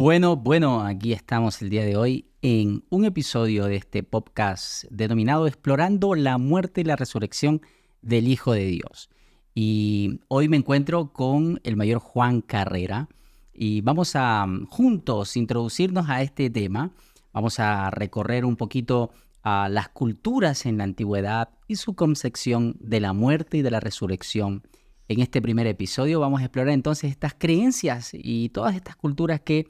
Bueno, aquí estamos el día de hoy en un episodio de este podcast denominado Explorando la muerte y la resurrección del Hijo de Dios. Y hoy me encuentro con el mayor Juan Carrera y vamos a juntos introducirnos a este tema. Vamos a recorrer un poquito a las culturas en la antigüedad y su concepción de la muerte y de la resurrección. En este primer episodio vamos a explorar entonces estas creencias y todas estas culturas que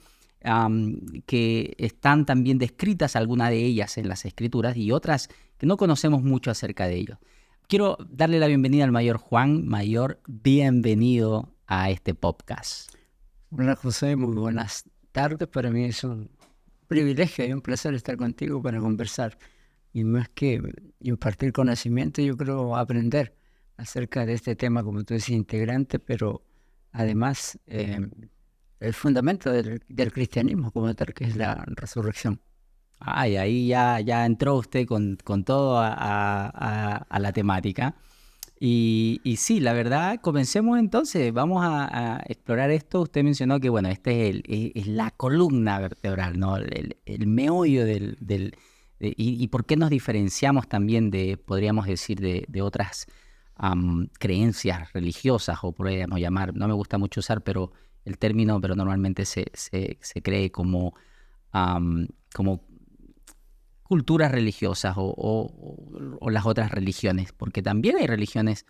están también descritas, algunas de ellas en las Escrituras y otras que no conocemos mucho acerca de ellos. Quiero darle la bienvenida al mayor Juan. Mayor, bienvenido a este podcast. Hola José, muy buenas tardes. Para mí es un privilegio y un placer estar contigo para conversar. Y más que impartir conocimiento, yo creo aprender acerca de este tema, como tú dices, integrante, pero además el fundamento del cristianismo como tal, que es la resurrección. Y ahí ya entró usted con todo a la temática. Y sí, la verdad, comencemos entonces, vamos a explorar esto. Usted mencionó que, bueno, es la columna vertebral, ¿no? El meollo y por qué nos diferenciamos también podríamos decir, de otras creencias religiosas, o podríamos llamar, no me gusta mucho usar el término, pero normalmente se cree como culturas religiosas o las otras religiones, porque también hay religiones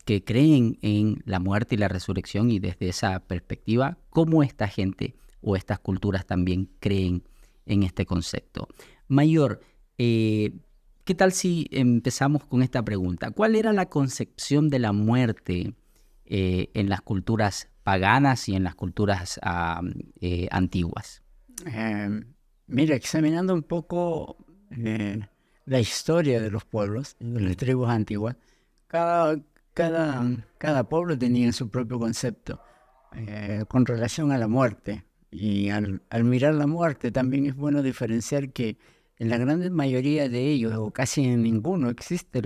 que creen en la muerte y la resurrección, y desde esa perspectiva, cómo esta gente o estas culturas también creen en este concepto. Mayor, ¿qué tal si empezamos con esta pregunta? ¿Cuál era la concepción de la muerte en las culturas paganas y en las culturas antiguas? Mira, examinando un poco la historia de los pueblos, de las tribus antiguas, cada pueblo tenía su propio concepto con relación a la muerte. Y al mirar la muerte también es bueno diferenciar que en la gran mayoría de ellos, o casi en ninguno, existe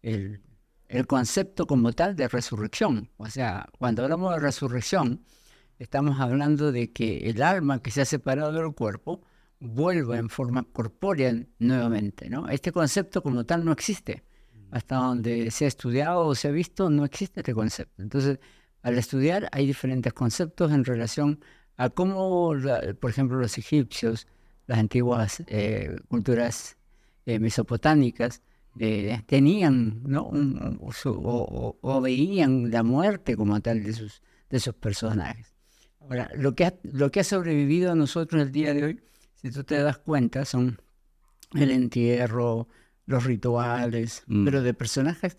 el concepto como tal de resurrección. O sea, cuando hablamos de resurrección, estamos hablando de que el alma que se ha separado del cuerpo vuelva en forma corpórea nuevamente, ¿no? Este concepto como tal no existe. Hasta donde se ha estudiado o se ha visto, no existe este concepto. Entonces, al estudiar hay diferentes conceptos en relación a cómo, por ejemplo, los egipcios, las antiguas culturas mesopotámicas, tenían, ¿no? o veían la muerte como tal de sus personajes. Ahora, lo que ha sobrevivido a nosotros el día de hoy, si tú te das cuenta, son el entierro, los rituales, pero de personajes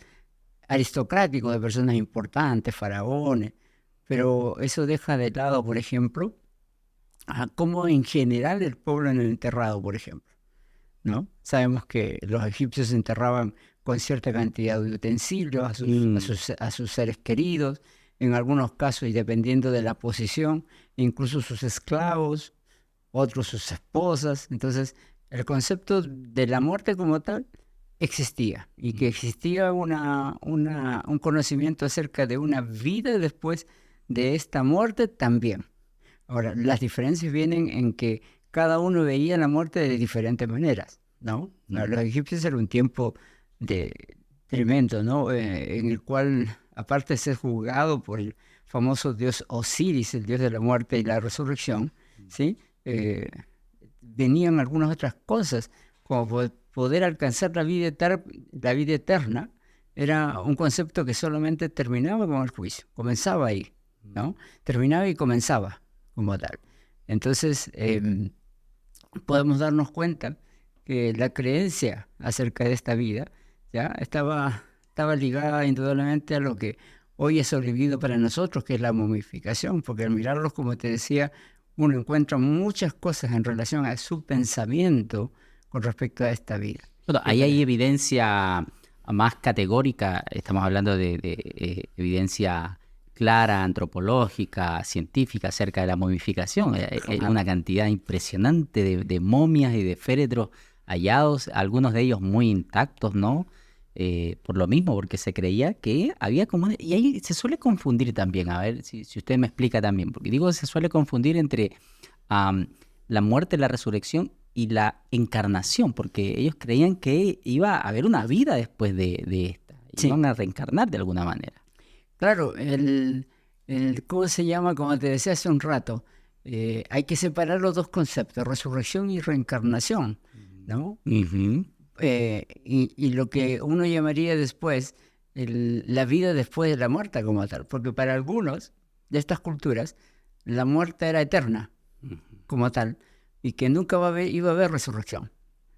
aristocráticos, de personas importantes, faraones, pero eso deja de lado, por ejemplo, a cómo en general el pueblo en el enterrado, por ejemplo, ¿no? Sabemos que los egipcios enterraban con cierta cantidad de utensilios a sus seres queridos, en algunos casos, y dependiendo de la posición, incluso sus esclavos, otros sus esposas. Entonces, el concepto de la muerte como tal existía, y que existía un conocimiento acerca de una vida después de esta muerte también. Ahora, las diferencias vienen en que cada uno veía la muerte de diferentes maneras, ¿no? Para los egipcios era un tiempo tremendo, ¿no? En el cual, aparte de ser juzgado por el famoso dios Osiris, el dios de la muerte y la resurrección, ¿sí? Venían algunas otras cosas, como poder alcanzar la vida eterna. Era un concepto que solamente terminaba con el juicio, comenzaba ahí, ¿no? Terminaba y comenzaba como tal. Entonces, podemos darnos cuenta que la creencia acerca de esta vida ya estaba ligada indudablemente a lo que hoy es sobrevivido para nosotros, que es la momificación, porque al mirarlos, como te decía, uno encuentra muchas cosas en relación a su pensamiento con respecto a esta vida. Bueno, ahí hay evidencia más categórica, estamos hablando de evidencia clara, antropológica, científica acerca de la momificación. Hay una cantidad impresionante de momias y de féretros hallados, algunos de ellos muy intactos, ¿no? por lo mismo, porque se creía que había como... Y ahí se suele confundir también, a ver si usted me explica también, porque digo, se suele confundir entre la muerte, la resurrección y la encarnación, porque ellos creían que iba a haber una vida después de esta, Sí. iban a reencarnar de alguna manera. Claro, ¿cómo se llama? Como te decía hace un rato, hay que separar los dos conceptos, resurrección y reencarnación, ¿no? Ujú. Y lo que uno llamaría después la vida después de la muerte como tal, porque para algunos de estas culturas la muerte era eterna como tal y que nunca iba a haber resurrección.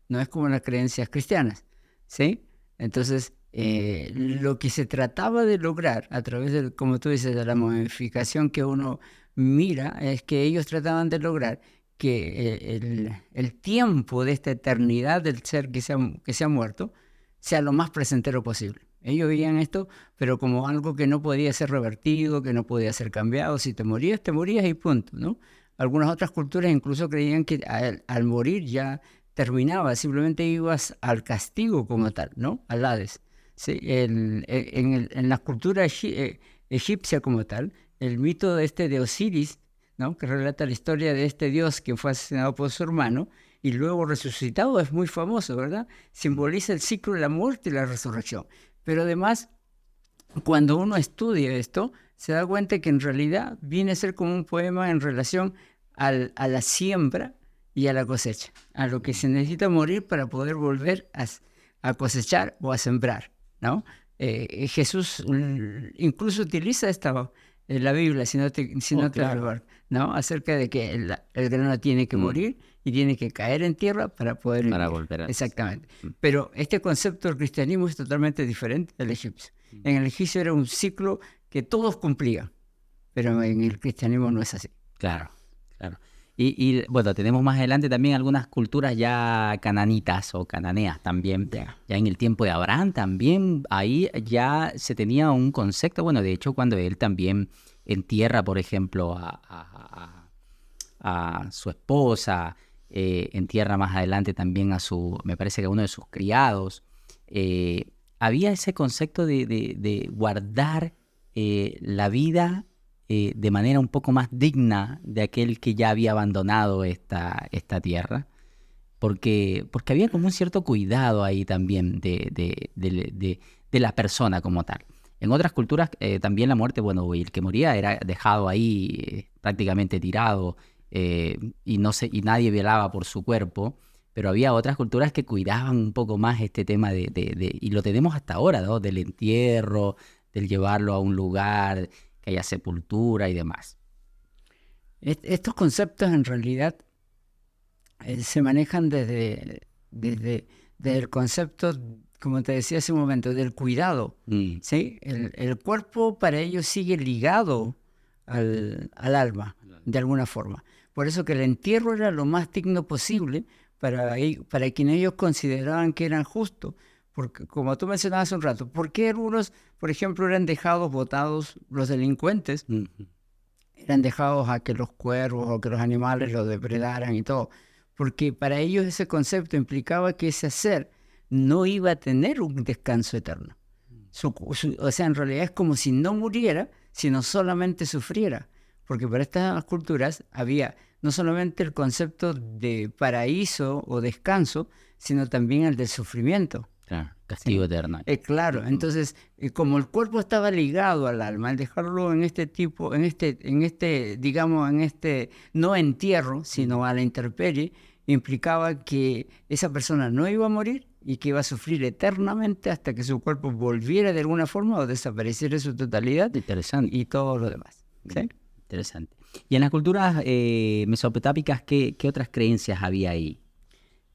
No es como en las creencias cristianas, ¿sí? Entonces, lo que se trataba de lograr a través de, como tú dices, de la modificación que uno mira, es que ellos trataban de lograr que el tiempo de esta eternidad del ser que se ha muerto sea lo más placentero posible. Ellos veían esto, pero como algo que no podía ser revertido, que no podía ser cambiado. Si te morías y punto, ¿no? Algunas otras culturas incluso creían que al morir ya terminaba, simplemente ibas al castigo como tal, ¿no? Al Hades. ¿Sí? En la cultura egipcia como tal, el mito de Osiris, ¿no? Que relata la historia de este dios que fue asesinado por su hermano y luego resucitado, es muy famoso, ¿verdad? Simboliza el ciclo de la muerte y la resurrección. Pero además, cuando uno estudia esto, se da cuenta que en realidad viene a ser como un poema en relación a la siembra y a la cosecha, a lo que se necesita morir para poder volver a cosechar o a sembrar, ¿no? Jesús incluso utiliza la Biblia, si no te Claro. recuerdo, ¿no? Acerca de que el grano tiene que morir y tiene que caer en tierra para poder Para vivir. volver a... Exactamente. Pero este concepto del cristianismo es totalmente diferente del egipcio. En el egipcio era un ciclo que todos cumplían, pero en el cristianismo no es así. Claro, claro. Y bueno, tenemos más adelante también algunas culturas ya cananitas o cananeas también. Ya en el tiempo de Abraham también, ahí ya se tenía un concepto, bueno, de hecho cuando él también entierra, por ejemplo, a su esposa, entierra más adelante también me parece que a uno de sus criados, había ese concepto de guardar la vida de manera un poco más digna de aquel que ya había abandonado esta tierra, porque había como un cierto cuidado ahí también de la persona como tal. En otras culturas también la muerte, bueno, el que moría era dejado ahí prácticamente tirado y nadie velaba por su cuerpo, pero había otras culturas que cuidaban un poco más este tema y lo tenemos hasta ahora, ¿no? Del entierro, del llevarlo a un lugar, que haya sepultura y demás. Estos conceptos en realidad se manejan desde el concepto, como te decía hace un momento, del cuidado. ¿Sí? El cuerpo para ellos sigue ligado al alma, de alguna forma. Por eso que el entierro era lo más digno posible para quienes ellos consideraban que eran justos. Porque, como tú mencionabas hace un rato, ¿por qué algunos, por ejemplo, eran dejados botados los delincuentes? Eran dejados a que los cuervos o que los animales los depredaran y todo. Porque para ellos ese concepto implicaba que ese ser no iba a tener un descanso eterno. O sea, en realidad es como si no muriera, sino solamente sufriera. Porque para estas culturas había no solamente el concepto de paraíso o descanso, sino también el del sufrimiento. Claro, castigo eterno. Claro, entonces, como el cuerpo estaba ligado al alma, al dejarlo en este tipo, digamos, no entierro, sino a la intemperie, implicaba que esa persona no iba a morir y que iba a sufrir eternamente hasta que su cuerpo volviera de alguna forma o desapareciera en su totalidad. Interesante. Y todo lo demás. ¿Sí? Interesante. Y en las culturas mesopotámicas, ¿qué otras creencias había ahí?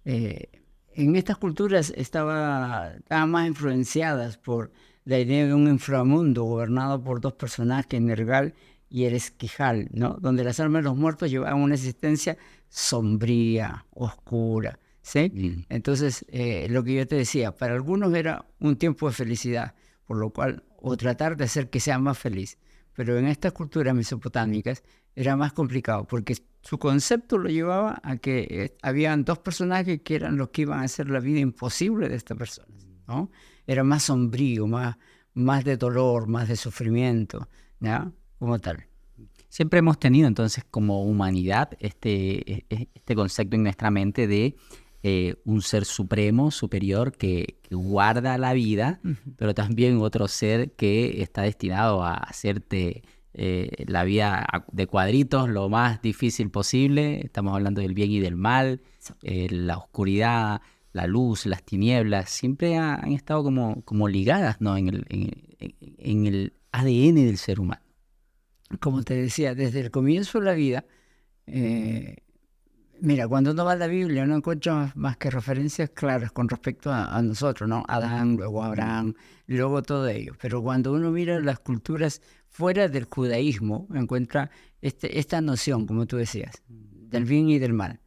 En estas culturas estaban más influenciadas por la idea de un inframundo gobernado por dos personajes, Nergal y el Esquijal, ¿no? Donde las almas de los muertos llevaban una existencia sombría, oscura, ¿sí? Entonces, lo que yo te decía, para algunos era un tiempo de felicidad, por lo cual, o tratar de hacer que sea más feliz. Pero en estas culturas mesopotámicas era más complicado, porque su concepto lo llevaba a que habían dos personajes que eran los que iban a hacer la vida imposible de esta persona. ¿no? Era más sombrío, más de dolor, más de sufrimiento, ¿ya? Como tal. Siempre hemos tenido entonces como humanidad este concepto en nuestra mente de un ser supremo, superior, que guarda la vida, pero también otro ser que está destinado a hacerte la vida de cuadritos lo más difícil posible. Estamos hablando del bien y del mal, la oscuridad, la luz, las tinieblas, siempre han estado como ligadas, ¿no? en el ADN del ser humano. Como te decía, desde el comienzo de la vida, mira, cuando uno va a la Biblia no encuentra más que referencias claras con respecto a nosotros, ¿no? Adán, luego Abraham, luego todo ello. Pero cuando uno mira las culturas fuera del judaísmo, encuentra esta noción, como tú decías, del bien y del mal,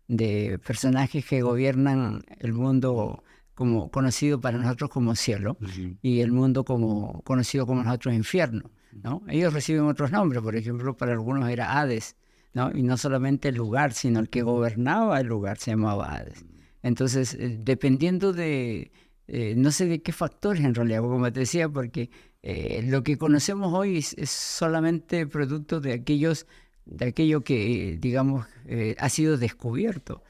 de personajes que gobiernan el mundo como conocido para nosotros como cielo y el mundo como conocido como nosotros infierno, ¿no? Ellos reciben otros nombres, por ejemplo, para algunos era Hades, ¿no? Y no solamente el lugar, sino el que gobernaba el lugar se llamaba Hades. Entonces, dependiendo de, no sé de qué factores en realidad, como te decía, porque lo que conocemos hoy es solamente producto de aquello que, digamos, ha sido descubierto,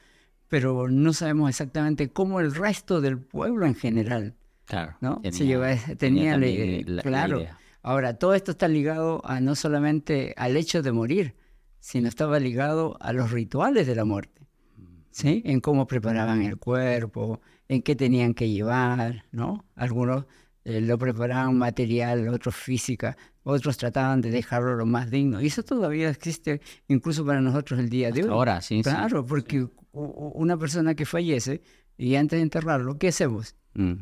pero no sabemos exactamente cómo el resto del pueblo en general, Claro, ¿no? tenía también la Claro. idea. Ahora, todo esto está ligado a no solamente al hecho de morir, sino estaba ligado a los rituales de la muerte, ¿sí? En cómo preparaban el cuerpo, en qué tenían que llevar, ¿no? Algunos lo preparaban material, otros física, otros trataban de dejarlo lo más digno. Y eso todavía existe incluso para nosotros el día de Hasta hoy. ahora, sí, Claro, sí. porque una persona que fallece y antes de enterrarlo, ¿qué hacemos? Mm.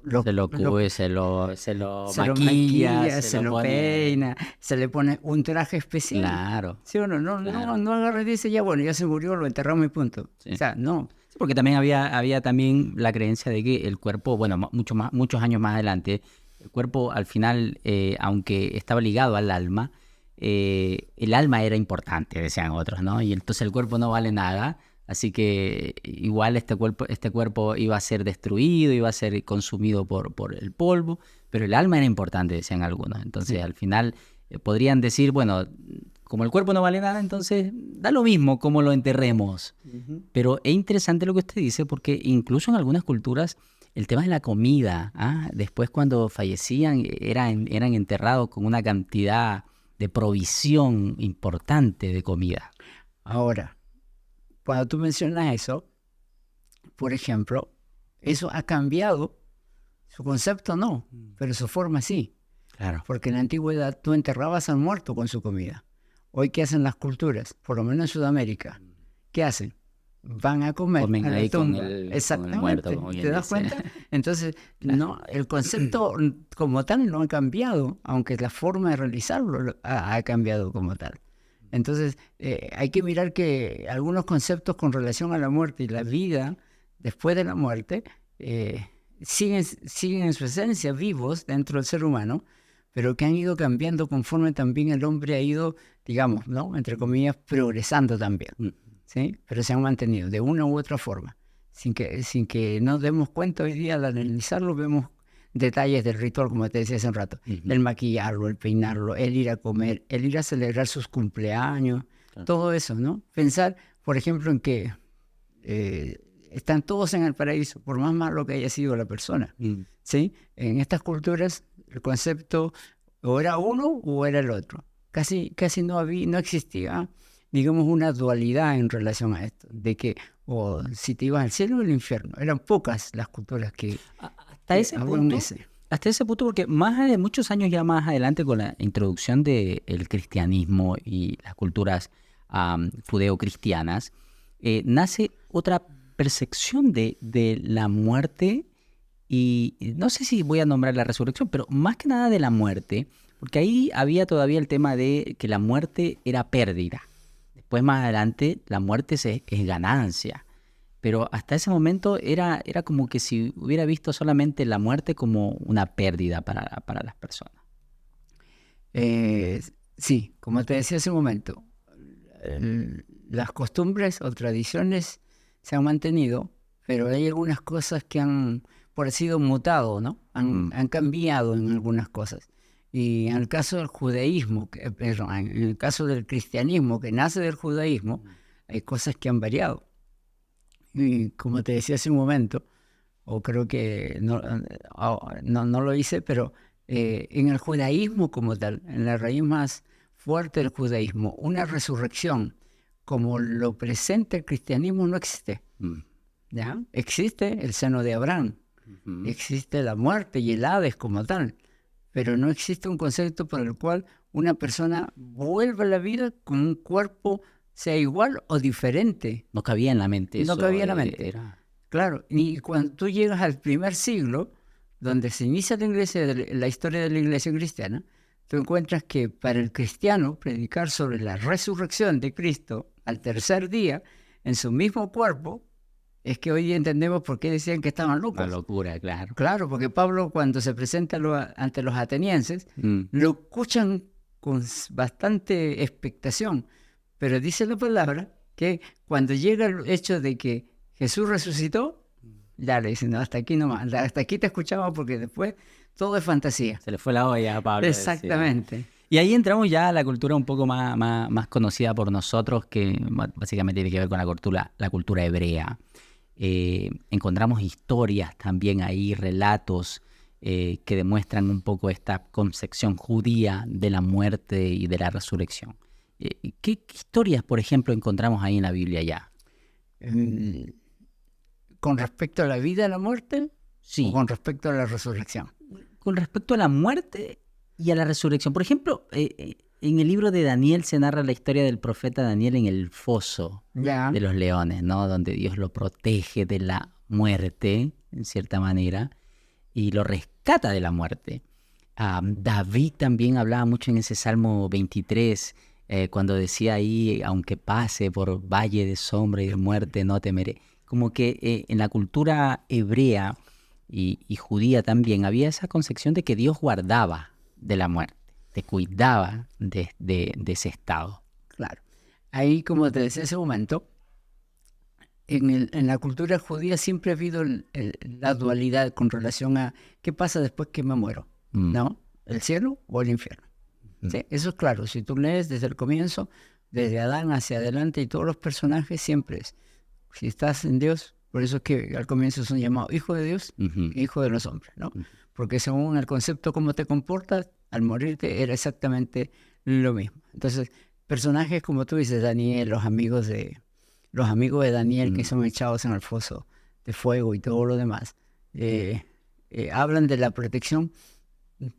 Lo, Se lo lo cubre, se lo Se lo maquilla, maquilla, se se lo lo pone... peina, se le pone un traje especial. Claro, ¿Sí o no? claro. No agarra y dice, ya bueno, ya se murió, lo enterramos y punto. Sí. O sea, no. Sí, porque también había también la creencia de que el cuerpo, bueno, muchos años más adelante, el cuerpo al final, aunque estaba ligado al alma, el alma era importante, decían otros, ¿no? Y entonces el cuerpo no vale nada, así que igual este cuerpo iba a ser destruido, iba a ser consumido por el polvo, pero el alma era importante, decían algunos. Entonces al final podrían decir, bueno, como el cuerpo no vale nada, entonces da lo mismo cómo lo enterremos. Pero es interesante lo que usted dice porque incluso en algunas culturas el tema de la comida, después cuando fallecían eran enterrados con una cantidad de provisión importante de comida. Ahora, cuando tú mencionas eso, por ejemplo, eso ha cambiado. Su concepto no, pero su forma sí. Claro. Porque en la antigüedad tú enterrabas al muerto con su comida. Hoy, ¿qué hacen las culturas? Por lo menos en Sudamérica. ¿Qué hacen? Van a comer Comen a la ahí con tumba. el muerto, Exactamente. como bien ¿Te das dice. cuenta? Entonces, Claro. no, el concepto como tal no ha cambiado, aunque la forma de realizarlo ha cambiado como tal. Entonces, hay que mirar que algunos conceptos con relación a la muerte y la vida después de la muerte siguen en su esencia vivos dentro del ser humano, pero que han ido cambiando conforme también el hombre ha ido, digamos, ¿no? Entre comillas, progresando también, ¿sí? Pero se han mantenido de una u otra forma, sin que nos demos cuenta hoy día al analizarlo, vemos detalles del ritual, como te decía hace un rato, el maquillarlo, el peinarlo, el ir a comer, el ir a celebrar sus cumpleaños, todo eso, ¿no? Pensar, por ejemplo, en que están todos en el paraíso, por más malo que haya sido la persona, ¿sí? En estas culturas el concepto o era uno o era el otro. Casi no existía, digamos, una dualidad en relación a esto, de que o si te ibas al cielo o al infierno. Eran pocas las culturas que Hasta ese punto, porque muchos años ya más adelante con la introducción del cristianismo y las culturas judeocristianas, nace otra percepción de la muerte y no sé si voy a nombrar la resurrección, pero más que nada de la muerte, porque ahí había todavía el tema de que la muerte era pérdida. Después más adelante la muerte es ganancia. Pero hasta ese momento era como que si hubiera visto solamente la muerte como una pérdida para las personas. Sí, como te decía hace un momento, las costumbres o tradiciones se han mantenido, pero hay algunas cosas que han, sido mutado, ¿no? Han cambiado en algunas cosas. Y en el caso del judaísmo, en el caso del cristianismo que nace del judaísmo, hay cosas que han variado. Y como te decía hace un momento, o creo que no lo hice, pero en el judaísmo como tal, en la raíz más fuerte del judaísmo, una resurrección como lo presenta el cristianismo no existe. ¿Ya? Existe el seno de Abraham, existe la muerte y el Hades como tal, pero no existe un concepto por el cual una persona vuelva a la vida con un cuerpo, sea igual o diferente. No cabía en la mente eso. No cabía en la mente. Claro, y cuando tú llegas al primer siglo, donde se inicia la historia de la iglesia cristiana, tú encuentras que para el cristiano predicar sobre la resurrección de Cristo al tercer día en su mismo cuerpo, es que hoy día entendemos por qué decían que estaban locos. Una locura, claro. Claro, porque Pablo cuando se presenta ante los atenienses, lo escuchan con bastante expectación, pero dice la palabra que cuando llega el hecho de que Jesús resucitó, ya le dicen, no, hasta aquí nomás, hasta aquí te escuchamos porque después todo es fantasía. Se le fue la olla a Pablo. Exactamente. Decía. Y ahí entramos ya a la cultura un poco más conocida por nosotros, que básicamente tiene que ver con la cultura hebrea. Encontramos historias también ahí, relatos que demuestran un poco esta concepción judía de la muerte y de la resurrección. ¿Qué historias, por ejemplo, encontramos ahí en la Biblia ya? ¿Con respecto a la vida y la muerte? Sí. ¿O con respecto a la resurrección? Con respecto a la muerte y a la resurrección. Por ejemplo, en el libro de Daniel se narra la historia del profeta Daniel en el foso de los leones, ¿no? Donde Dios lo protege de la muerte, en cierta manera, y lo rescata de la muerte. David también hablaba mucho en ese Salmo 23, cuando decía ahí, aunque pase por valle de sombra y de muerte, no temeré. Como que en la cultura hebrea y judía también había esa concepción de que Dios guardaba de la muerte, te cuidaba de ese estado. Claro. Ahí, como te decía hace un momento, en la cultura judía siempre ha habido la dualidad con relación a qué pasa después que me muero, ¿no? ¿El cielo o el infierno? ¿Sí? Eso es claro. Si tú lees desde el comienzo, desde Adán hacia adelante y todos los personajes, siempre es. Si estás en Dios, por eso es que al comienzo son llamados hijo de Dios e hijo de los hombres, ¿no? Porque según el concepto cómo te comportas, al morirte era exactamente lo mismo. Entonces, personajes como tú dices, Daniel, los amigos de Daniel que son echados en el foso de fuego y todo lo demás, hablan de la protección,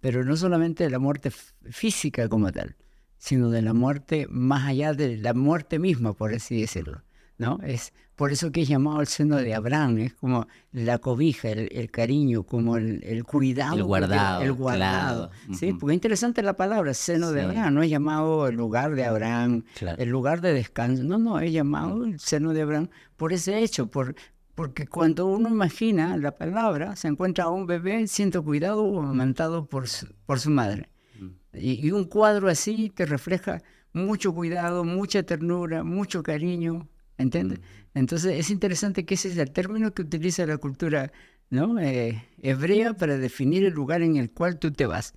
pero no solamente de la muerte física como tal, sino de la muerte más allá de la muerte misma, por así decirlo, ¿no? Es por eso que es llamado el seno de Abraham, es como la cobija, el cariño, como el cuidado. El guardado. El guardado, claro. ¿Sí? Porque es interesante la palabra, seno de Abraham, no es llamado el lugar de Abraham, el lugar de descanso, no, es llamado el seno de Abraham por ese hecho, porque cuando uno imagina la palabra, se encuentra a un bebé siendo cuidado o amamantado por su madre. Y un cuadro así te refleja mucho cuidado, mucha ternura, mucho cariño, ¿entiendes? Entonces es interesante que ese es el término que utiliza la cultura, ¿no? Hebrea para definir el lugar en el cual tú te vas.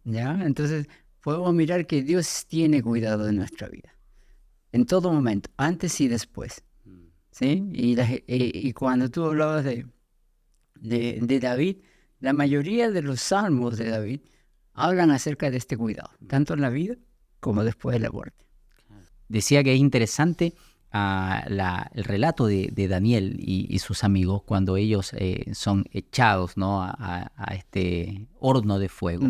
¿Ya? Entonces podemos mirar que Dios tiene cuidado de nuestra vida, en todo momento, antes y después. ¿Sí? Y cuando tú hablabas de David, la mayoría de los salmos de David hablan acerca de este cuidado, tanto en la vida como después de la muerte. Decía que es interesante el relato de Daniel y sus amigos cuando ellos son echados, ¿no? a este horno de fuego.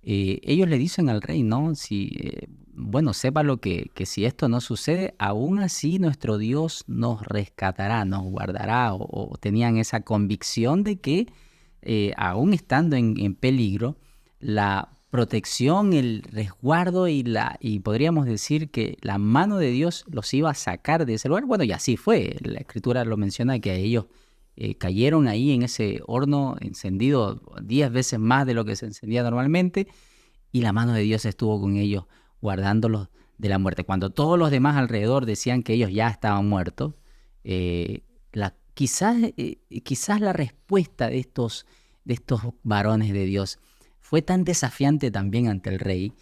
Ellos le dicen al rey, ¿no? Bueno, sépalo que si esto no sucede, aún así nuestro Dios nos rescatará, nos guardará, o tenían esa convicción de que aún estando en peligro, la protección, el resguardo y podríamos decir que la mano de Dios los iba a sacar de ese lugar. Bueno, y así fue. La Escritura lo menciona que ellos cayeron ahí en ese horno encendido 10 veces más de lo que se encendía normalmente, y la mano de Dios estuvo con ellos guardándolos de la muerte. Cuando todos los demás alrededor decían que ellos ya estaban muertos, la quizás la respuesta de estos varones de Dios fue tan desafiante también ante el rey,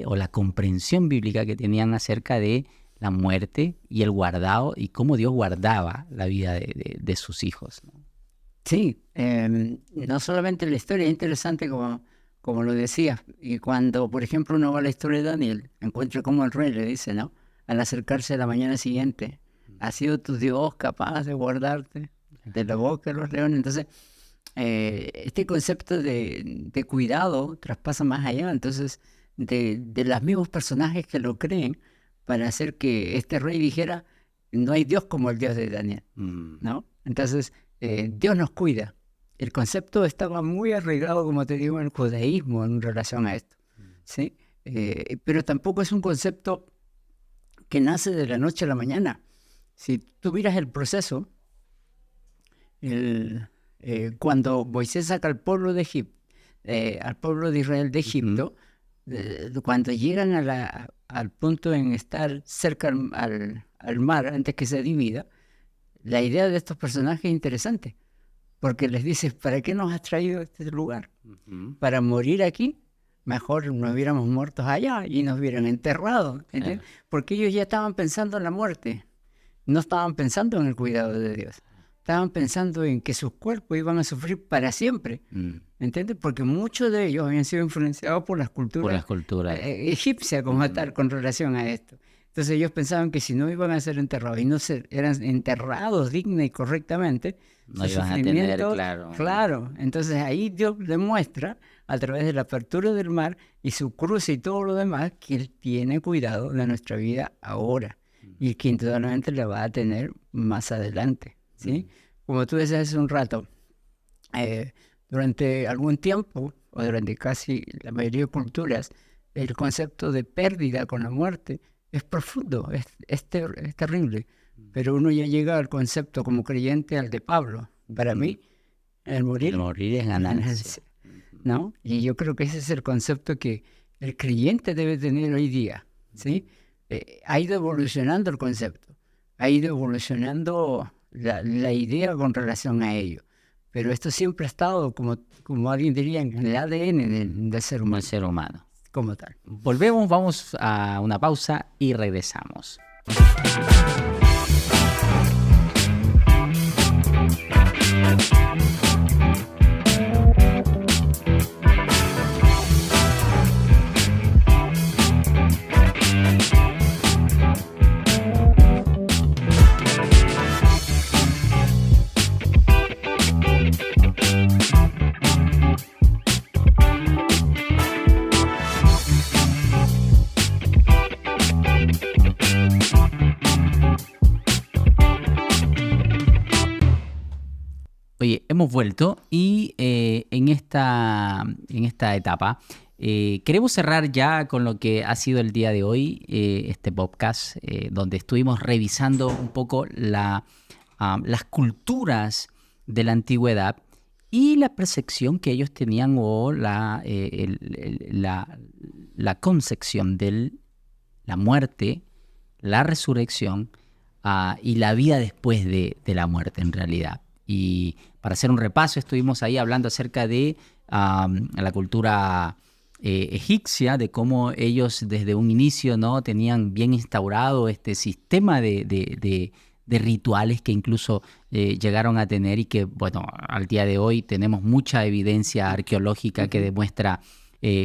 o la comprensión bíblica que tenían acerca de la muerte y el guardado, y cómo Dios guardaba la vida de sus hijos, ¿no? Sí, no solamente la historia es interesante como lo decías, y cuando, por ejemplo, uno va a la historia de Daniel, encuentra cómo el rey le dice, ¿no? Al acercarse a la mañana siguiente, ¿ha sido tu Dios capaz de guardarte de la boca de los leones? Entonces, este concepto de cuidado traspasa más allá, entonces, de los mismos personajes que lo creen, para hacer que este rey dijera, no hay Dios como el Dios de Daniel, ¿no? Entonces, Dios nos cuida. El concepto estaba muy arraigado, como te digo, en el judaísmo en relación a esto, ¿sí? Pero tampoco es un concepto que nace de la noche a la mañana. Si tú miras el proceso, cuando Moisés saca al pueblo de al pueblo de Israel de Egipto, cuando llegan al punto en estar cerca al mar antes que se divida, la idea de estos personajes es interesante, porque les dices, ¿para qué nos has traído a este lugar? ¿Para morir aquí? Mejor nos hubiéramos muerto allá y nos hubieran enterrado, ¿entiendes? Porque ellos ya estaban pensando en la muerte, no estaban pensando en el cuidado de Dios. Estaban pensando en que sus cuerpos iban a sufrir para siempre, ¿entiendes? Porque muchos de ellos habían sido influenciados por las culturas egipcias como tal con relación a esto. Entonces ellos pensaban que si no iban a ser enterrados y no eran enterrados digna y correctamente, no iban a tener, claro. Entonces ahí Dios demuestra a través de la apertura del mar y su cruz y todo lo demás que Él tiene cuidado de nuestra vida ahora y que indudablemente la va a tener más adelante, ¿sí? Como tú decías hace un rato, durante algún tiempo o durante casi la mayoría de culturas, el concepto de pérdida con la muerte es profundo, es terrible, pero uno ya llega al concepto como creyente al de Pablo. Para mí, el morir es ganancia, ¿no? Y yo creo que ese es el concepto que el creyente debe tener hoy día, ¿sí? Ha ido evolucionando el concepto, ha ido evolucionando la idea con relación a ello, pero esto siempre ha estado, como alguien diría, en el ADN del ser humano. El ser humano. Como tal. Volvemos, vamos a una pausa y regresamos. Oye, hemos vuelto y en esta etapa queremos cerrar ya con lo que ha sido el día de hoy, este podcast, donde estuvimos revisando un poco las culturas de la antigüedad y la percepción que ellos tenían o la concepción de la muerte, la resurrección y la vida después de la muerte en realidad. Y para hacer un repaso, estuvimos ahí hablando acerca de la cultura egipcia, de cómo ellos desde un inicio, ¿no?, tenían bien instaurado este sistema de rituales que incluso llegaron a tener y que, bueno, al día de hoy tenemos mucha evidencia arqueológica que demuestra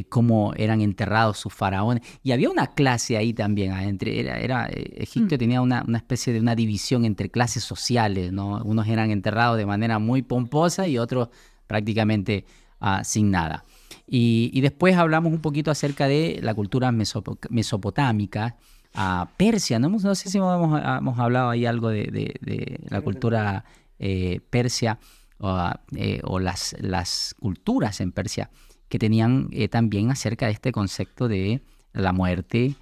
cómo eran enterrados sus faraones. Y había una clase ahí también. Egipto tenía una especie de una división entre clases sociales, ¿no? Unos eran enterrados de manera muy pomposa y otros prácticamente sin nada. Y después hablamos un poquito acerca de la cultura mesopotámica, Persia. No sé si hemos hablado ahí algo de la cultura persia o las culturas en Persia, que tenían también acerca de este concepto de la muerte.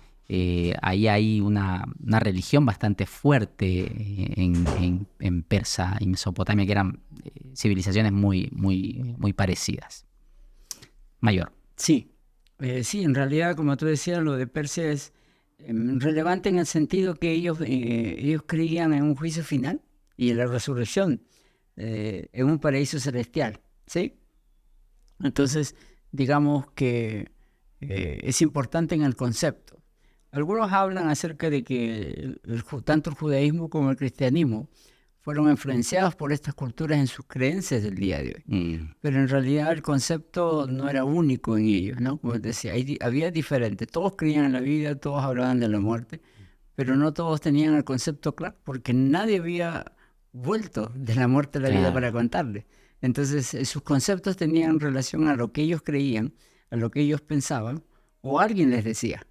Ahí hay una religión bastante fuerte en Persia y Mesopotamia, que eran civilizaciones muy, muy, muy parecidas. Mayor. Sí, en realidad, como tú decías, lo de Persia es relevante en el sentido que ellos creían en un juicio final y la resurrección en un paraíso celestial, ¿sí? Entonces, digamos que es importante en el concepto. Algunos hablan acerca de que tanto el judaísmo como el cristianismo fueron influenciados por estas culturas en sus creencias del día de hoy. Pero en realidad el concepto no era único en ellos, ¿no? Como decía, había diferentes. Todos creían en la vida, todos hablaban de la muerte, pero no todos tenían el concepto claro, porque nadie había vuelto de la muerte a la vida para contarle. Entonces, sus conceptos tenían relación a lo que ellos creían, a lo que ellos pensaban, o alguien les decía.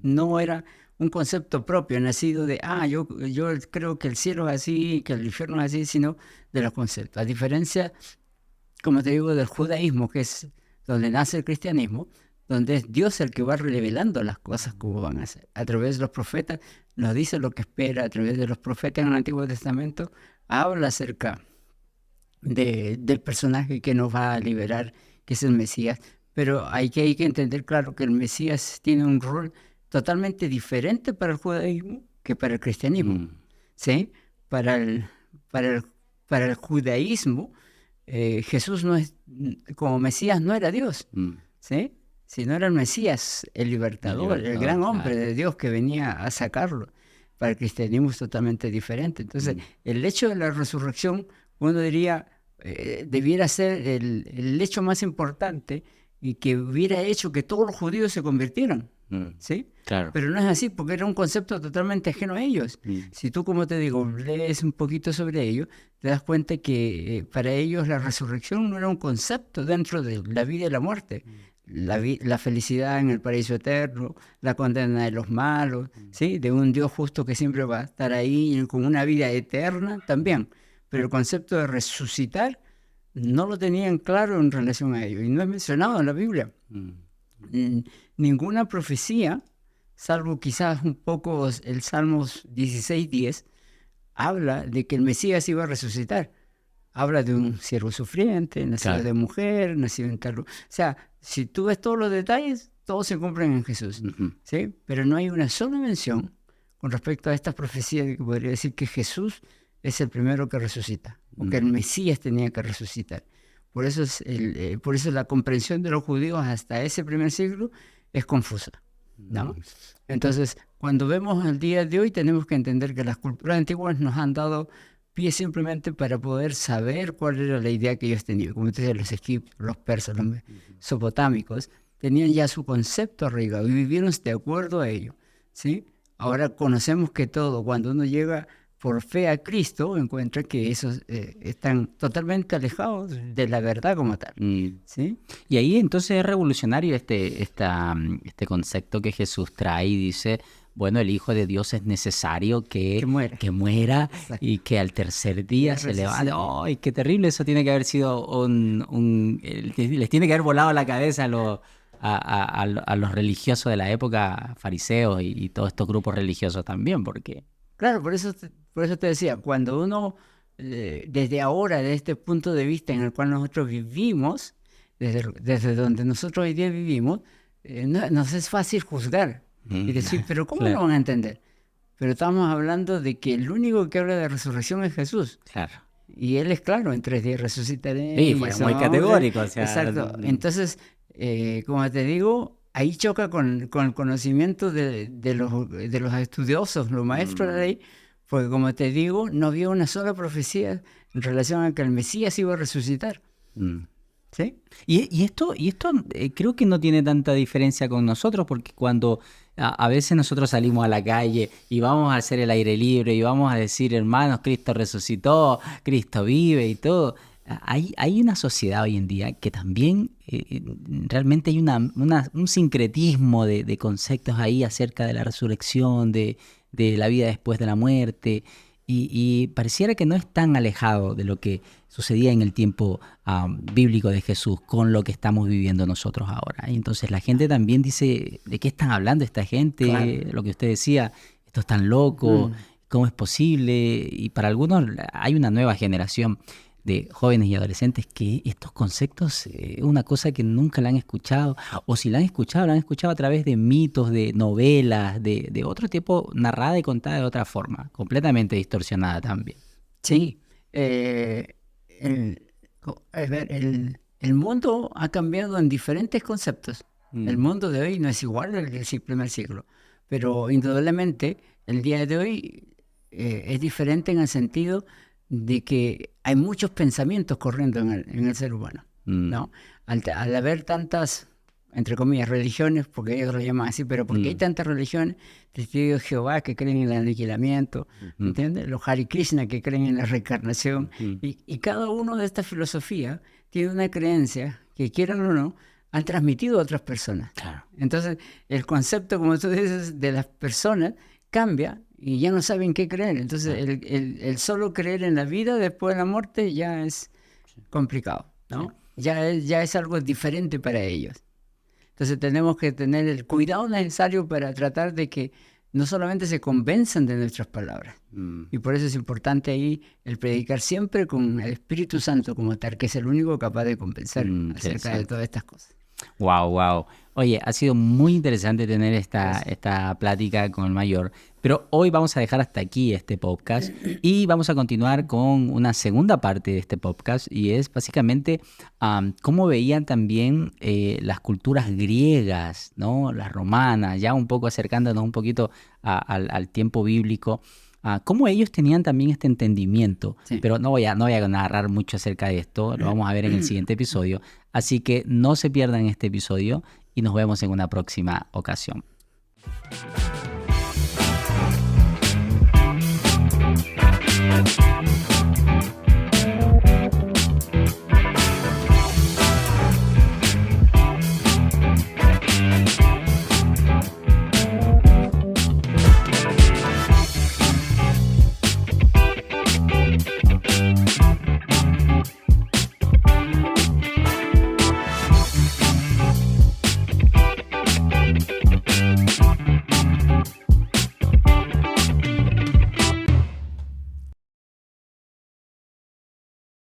No era un concepto propio, nacido de, yo creo que el cielo es así, que el infierno es así, sino de los conceptos. A diferencia, como te digo, del judaísmo, que es donde nace el cristianismo, donde es Dios el que va revelando las cosas como van a ser. A través de los profetas nos dice lo que espera, a través de los profetas en el Antiguo Testamento habla acerca del personaje que nos va a liberar, que es el Mesías. Pero hay que entender claro que el Mesías tiene un rol totalmente diferente para el judaísmo que para el cristianismo. ¿Sí? Para el judaísmo, Jesús no es, como Mesías no era Dios, ¿sí? Sino era el Mesías, el libertador, el gran hombre de Dios que venía a sacarlo. Para el cristianismo es totalmente diferente. Entonces, el hecho de la resurrección, uno diría, debiera ser el hecho más importante y que hubiera hecho que todos los judíos se convirtieran. ¿Sí? Claro. Pero no es así, porque era un concepto totalmente ajeno a ellos. Si tú, como te digo, lees un poquito sobre ello, te das cuenta que para ellos la resurrección no era un concepto dentro de la vida y la muerte. La felicidad en el paraíso eterno, la condena de los malos, ¿sí? De un Dios justo que siempre va a estar ahí con una vida eterna también. Pero el concepto de resucitar no lo tenían claro en relación a ello, y no es mencionado en la Biblia. Ninguna profecía, salvo quizás un poco el Salmos 16:10, habla de que el Mesías iba a resucitar. Habla de un siervo sufriente, nacido de mujer, nacido en tal... O sea, si tú ves todos los detalles, todos se cumplen en Jesús, ¿sí? Pero no hay una sola mención con respecto a esta profecía que podría decir que Jesús es el primero que resucita, o que el Mesías tenía que resucitar. Por eso la comprensión de los judíos hasta ese primer siglo es confusa, ¿no? Entonces, cuando vemos el día de hoy, tenemos que entender que las culturas antiguas nos han dado pie simplemente para poder saber cuál era la idea que ellos tenían. Como te decía, los egipcios, los persas, los mesopotámicos, tenían ya su concepto arraigado y vivieron de acuerdo a ello, ¿sí? Ahora conocemos que todo, cuando uno llega por fe a Cristo, encuentra que esos están totalmente alejados de la verdad como tal, ¿sí? Y ahí entonces es revolucionario este concepto que Jesús trae y dice, bueno, el Hijo de Dios es necesario que muera y que al tercer día se levante. ¡Ay, qué terrible! Eso tiene que haber sido les tiene que haber volado la cabeza a los religiosos de la época, fariseos y todos estos grupos religiosos también, porque... Claro, por eso te decía, cuando uno, desde ahora, desde este punto de vista en el cual nosotros vivimos, desde donde nosotros hoy día vivimos, nos es fácil juzgar y decir, pero ¿cómo lo van a entender? Pero estamos hablando de que el único que habla de resurrección es Jesús. Claro. Y Él es claro, en 3 días resucitaré. Sí, fue muy categórico. O sea, exacto. Entonces, como te digo, ahí choca con el conocimiento de los estudiosos, los maestros de la ley, porque como te digo, no había una sola profecía en relación a que el Mesías iba a resucitar. ¿Sí? Y esto creo que no tiene tanta diferencia con nosotros, porque cuando a veces nosotros salimos a la calle y vamos a hacer el aire libre y vamos a decir, hermanos, Cristo resucitó, Cristo vive y todo, hay una sociedad hoy en día que también realmente hay un sincretismo de conceptos ahí acerca de la resurrección, de la vida después de la muerte, y pareciera que no es tan alejado de lo que sucedía en el tiempo bíblico de Jesús con lo que estamos viviendo nosotros ahora. Y entonces la gente también dice, ¿de qué están hablando esta gente? Claro. Lo que usted decía, esto es tan loco, ¿cómo es posible? Y para algunos hay una nueva generación de jóvenes y adolescentes que estos conceptos es una cosa que nunca la han escuchado, o si la han escuchado a través de mitos, de novelas, de otro tipo, narrada y contada de otra forma, completamente distorsionada también. Sí. El mundo ha cambiado en diferentes conceptos. El mundo de hoy no es igual al del primer siglo, pero indudablemente el día de hoy es diferente en el sentido de que hay muchos pensamientos corriendo en el ser humano, ¿no? Al haber tantas, entre comillas, religiones, porque ellos lo llaman así, pero porque hay tantas religiones, testigos de Jehová que creen en el aniquilamiento, ¿entiendes? Los Hare Krishna que creen en la reencarnación, y cada uno de estas filosofías tiene una creencia que, quieran o no, han transmitido a otras personas. Claro. Entonces, el concepto, como tú dices, de las personas cambia y ya no saben qué creer. Entonces, el solo creer en la vida después de la muerte ya es complicado, ¿no? Ya es algo diferente para ellos. Entonces, tenemos que tener el cuidado necesario para tratar de que no solamente se convenzan de nuestras palabras. Y por eso es importante ahí el predicar siempre con el Espíritu Santo como tal, que es el único capaz de convencer acerca de todas estas cosas. Wow. Oye, ha sido muy interesante tener esta plática con el mayor, pero hoy vamos a dejar hasta aquí este podcast y vamos a continuar con una segunda parte de este podcast, y es básicamente cómo veían también las culturas griegas, ¿no? Las romanas, ya un poco acercándonos un poquito al tiempo bíblico. Cómo ellos tenían también este entendimiento, pero no voy a narrar mucho acerca de esto, lo vamos a ver en el siguiente episodio, así que no se pierdan este episodio y nos vemos en una próxima ocasión.